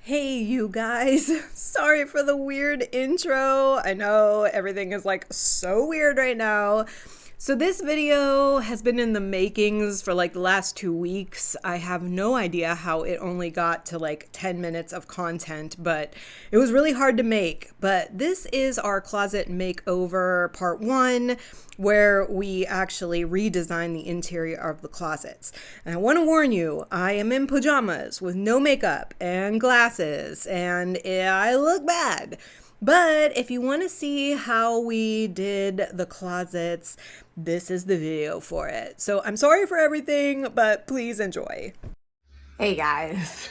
Hey you guys, sorry for the weird intro. I know everything is like so weird right now. So this video has been in the makings for like the last 2 weeks. I have no idea how it only got to like 10 minutes of content, but it was really hard to make. But this is our closet makeover part 1, where we actually redesign the interior of the closets. And I want to warn you, I am in pajamas with no makeup and glasses, and I look bad. But if you want to see how we did the closets, this is the video for it. So I'm sorry for everything, but please enjoy. Hey guys,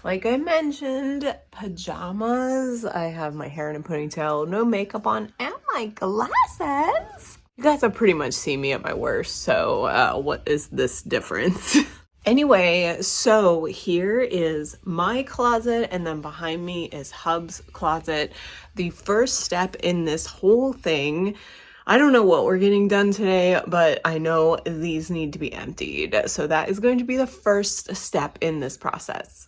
like I mentioned, pajamas. I have my hair in a ponytail, no makeup on, and my glasses. You guys have pretty much seen me at my worst, so what is this difference? Anyway, so here is my closet, and then behind me is Hub's closet. The first step in this whole thing, I don't know what we're getting done today, but I know these need to be emptied. So that is going to be the first step in this process.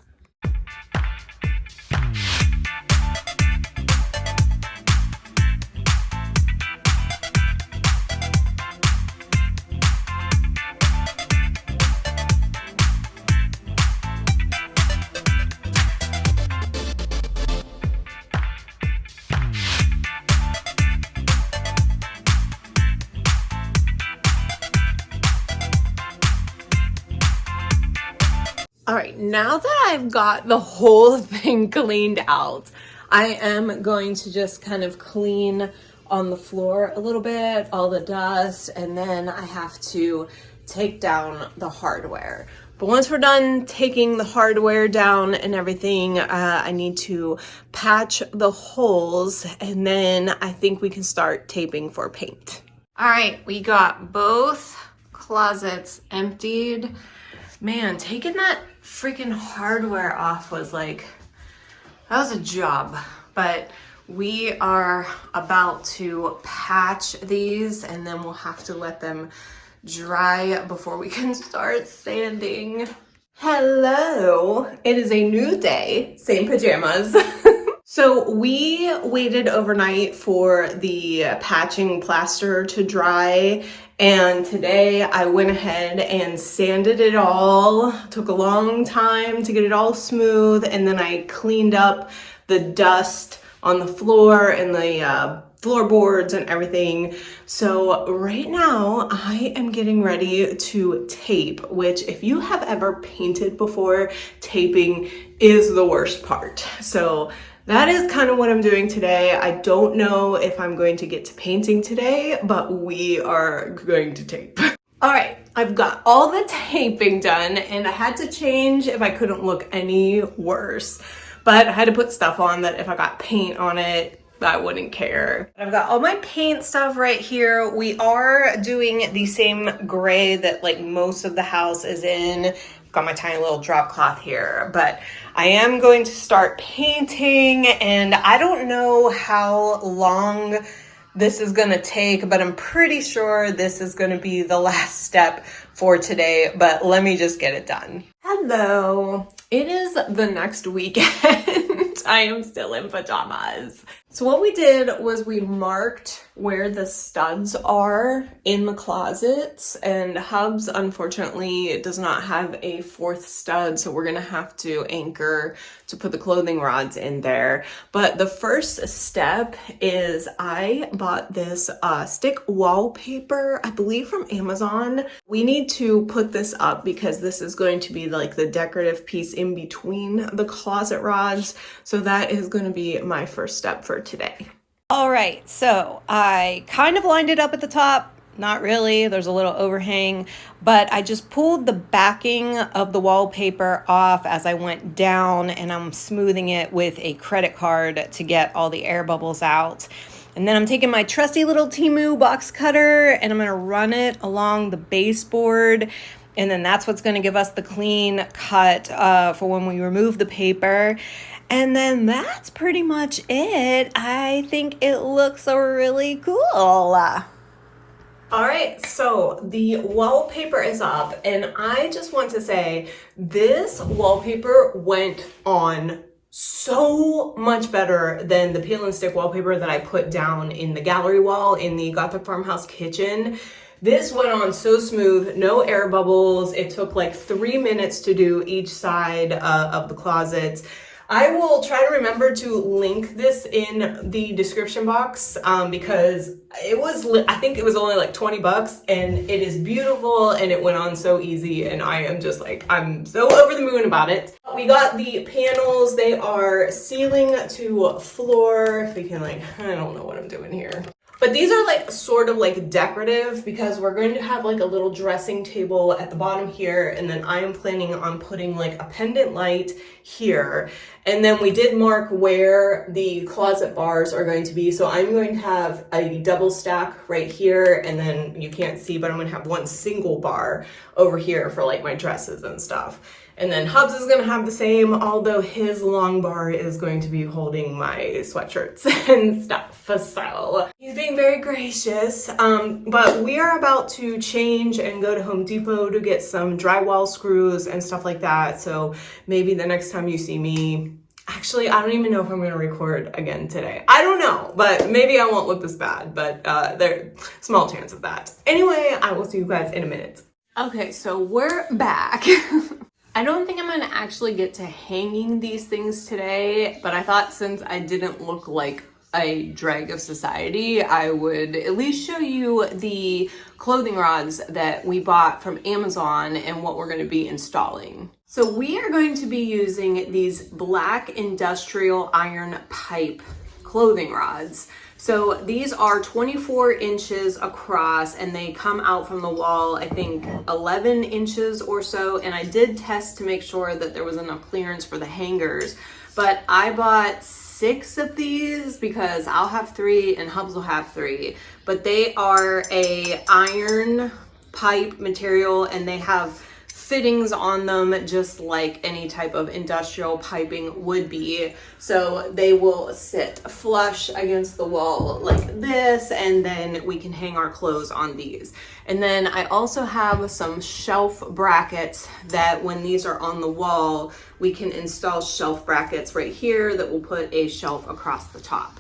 All right, now that I've got the whole thing cleaned out, I am going to just kind of clean on the floor a little bit, all the dust, and then I have to take down the hardware. But once we're done taking the hardware down and everything, I need to patch the holes, and then I think we can start taping for paint. All right, we got both closets emptied. Man, taking that freaking hardware off was like, that was a job. But we are about to patch these, and then we'll have to let them dry before we can start sanding. Hello, it is a new day, same pajamas. So we waited overnight for the patching plaster to dry, and today I went ahead and sanded it all. Took a long time to get it all smooth, and then I cleaned up the dust on the floor and the floorboards and everything. So right now I am getting ready to tape, which if you have ever painted before, taping is the worst part. So that is kind of what I'm doing today. I don't know if I'm going to get to painting today, but we are going to tape. All right, I've got all the taping done, and I had to change if I couldn't look any worse. But I had to put stuff on that if I got paint on it, I wouldn't care. I've got all my paint stuff right here. We are doing the same gray that like most of the house is in. Got my tiny little drop cloth here, but I am going to start painting, and I don't know how long this is gonna take, but I'm pretty sure this is gonna be the last step for today, but let me just get it done. Hello, it is the next weekend. I am still in pajamas. So what we did was we marked where the studs are in the closets, and Hubs unfortunately does not have a 4th stud, so we're gonna have to anchor to put the clothing rods in there. But the first step is I bought this stick wallpaper, I believe from Amazon. We need to put this up because this is going to be like the decorative piece in between the closet rods. So that is going to be my first step for today. All right, so I kind of lined it up at the top. Not really, there's a little overhang, but I just pulled the backing of the wallpaper off as I went down, and I'm smoothing it with a credit card to get all the air bubbles out. And then I'm taking my trusty little Temu box cutter, and I'm gonna run it along the baseboard, and then that's what's gonna give us the clean cut for when we remove the paper. And then that's pretty much it. I think it looks really cool. All right, so the wallpaper is up, and I just want to say this wallpaper went on so much better than the peel and stick wallpaper that I put down in the gallery wall in the Gothic farmhouse kitchen. This went on so smooth, no air bubbles. It took like 3 minutes to do each side of the closet. I will try to remember to link this in the description box because I think it was only like 20 bucks, and it is beautiful and it went on so easy, and I am just like, I'm so over the moon about it. We got the panels. They are ceiling to floor. If we can I don't know what I'm doing here. But these are like sort of like decorative because we're going to have like a little dressing table at the bottom here, and then I am planning on putting like a pendant light here. And then we did mark where the closet bars are going to be. So I'm going to have a double stack right here, and then you can't see, but I'm gonna have one single bar over here for like my dresses and stuff. And then Hubs is gonna have the same, although his long bar is going to be holding my sweatshirts and stuff. So he's being very gracious. But we are about to change and go to Home Depot to get some drywall screws and stuff like that. So maybe the next time you see me, actually, I don't even know if I'm gonna record again today. I don't know, but maybe I won't look this bad, but there's small chance of that. Anyway, I will see you guys in a minute. Okay, so we're back. I don't think I'm gonna actually get to hanging these things today, but I thought since I didn't look like a drag of society, I would at least show you the clothing rods that we bought from Amazon and what we're gonna be installing. So we are going to be using these black industrial iron pipe clothing rods. So these are 24 inches across, and they come out from the wall, I think 11 inches or so. And I did test to make sure that there was enough clearance for the hangers, but I bought 6 of these because I'll have 3 and Hubs will have 3, but they are a iron pipe material, and they have fittings on them just like any type of industrial piping would be. So they will sit flush against the wall like this, and then we can hang our clothes on these. And then I also have some shelf brackets that when these are on the wall, we can install shelf brackets right here that will put a shelf across the top.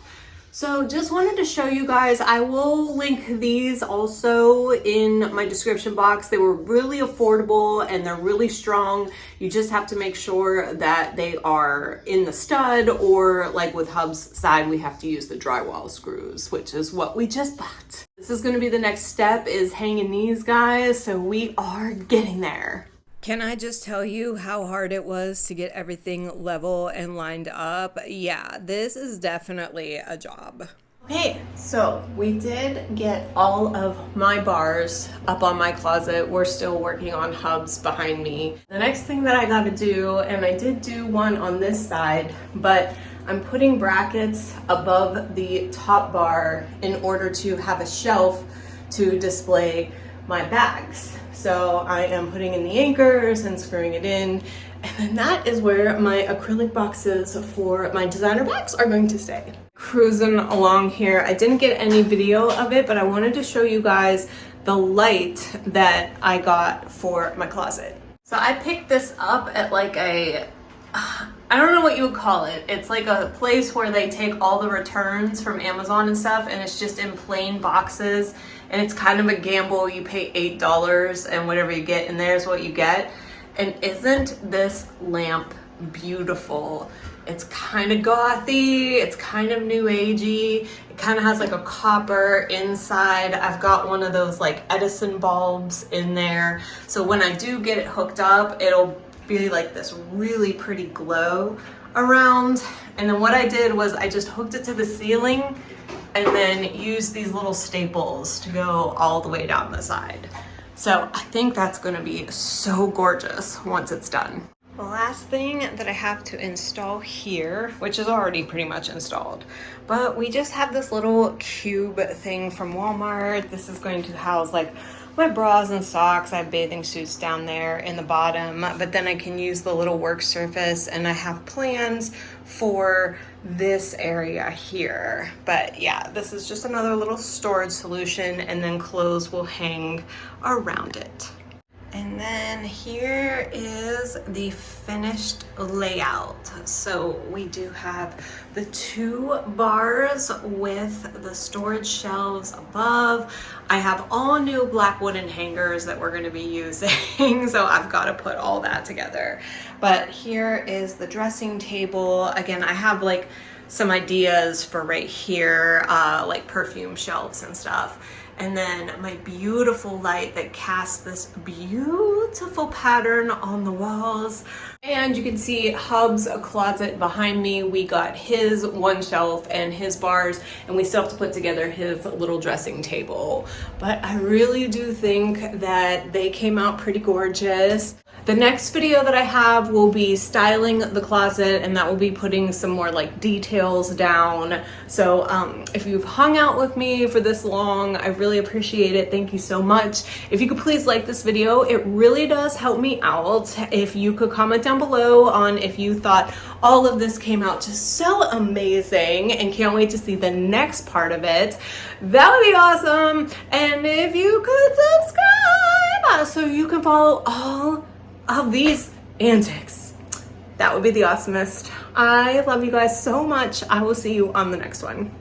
So just wanted to show you guys, I will link these also in my description box. They were really affordable and they're really strong. You just have to make sure that they are in the stud, or like with Hub's side, we have to use the drywall screws, which is what we just bought. This is gonna be the next step, is hanging these guys. So we are getting there. Can I just tell you how hard it was to get everything level and lined up? Yeah, this is definitely a job. Okay, so we did get all of my bars up on my closet. We're still working on Hubs behind me. The next thing that I gotta do, and I did do one on this side, but I'm putting brackets above the top bar in order to have a shelf to display my bags. So I am putting in the anchors and screwing it in, and then that is where my acrylic boxes for my designer bags are going to stay. Cruising along here. I didn't get any video of it, but I wanted to show you guys the light that I got for my closet. So I picked this up at like a, I don't know what you would call it. It's like a place where they take all the returns from Amazon and stuff, and it's just in plain boxes. And it's kind of a gamble. You pay $8 and whatever you get in there is what you get. And isn't this lamp beautiful? It's kind of gothy, it's kind of new agey. It kind of has like a copper inside. I've got one of those like Edison bulbs in there. So when I do get it hooked up, it'll be like this really pretty glow around. And then what I did was I just hooked it to the ceiling and then use these little staples to go all the way down the side. So I think that's gonna be so gorgeous once it's done. The last thing that I have to install here, which is already pretty much installed, but we just have this little cube thing from Walmart. This is going to house like my bras and socks. I have bathing suits down there in the bottom, but then I can use the little work surface, and I have plans for this area here. But yeah, this is just another little storage solution, and then clothes will hang around it. And then here is the finished layout. So we do have the 2 bars with the storage shelves above. I have all new black wooden hangers that we're going to be using, so I've got to put all that together. But here is the dressing table. Again, I have like some ideas for right here, like perfume shelves and stuff. And then my beautiful light that casts this beautiful pattern on the walls. And you can see Hub's closet behind me. We got his 1 shelf and his bars, and we still have to put together his little dressing table. But I really do think that they came out pretty gorgeous. The next video that I have will be styling the closet, and that will be putting some more like details down. So if you've hung out with me for this long, I really appreciate it. Thank you so much. If you could please like this video, it really does help me out. If you could comment down below on if you thought all of this came out just so amazing and can't wait to see the next part of it, that would be awesome. And if you could subscribe so you can follow all of these antics, that would be the awesomest. I love you guys so much. I will see you on the next one.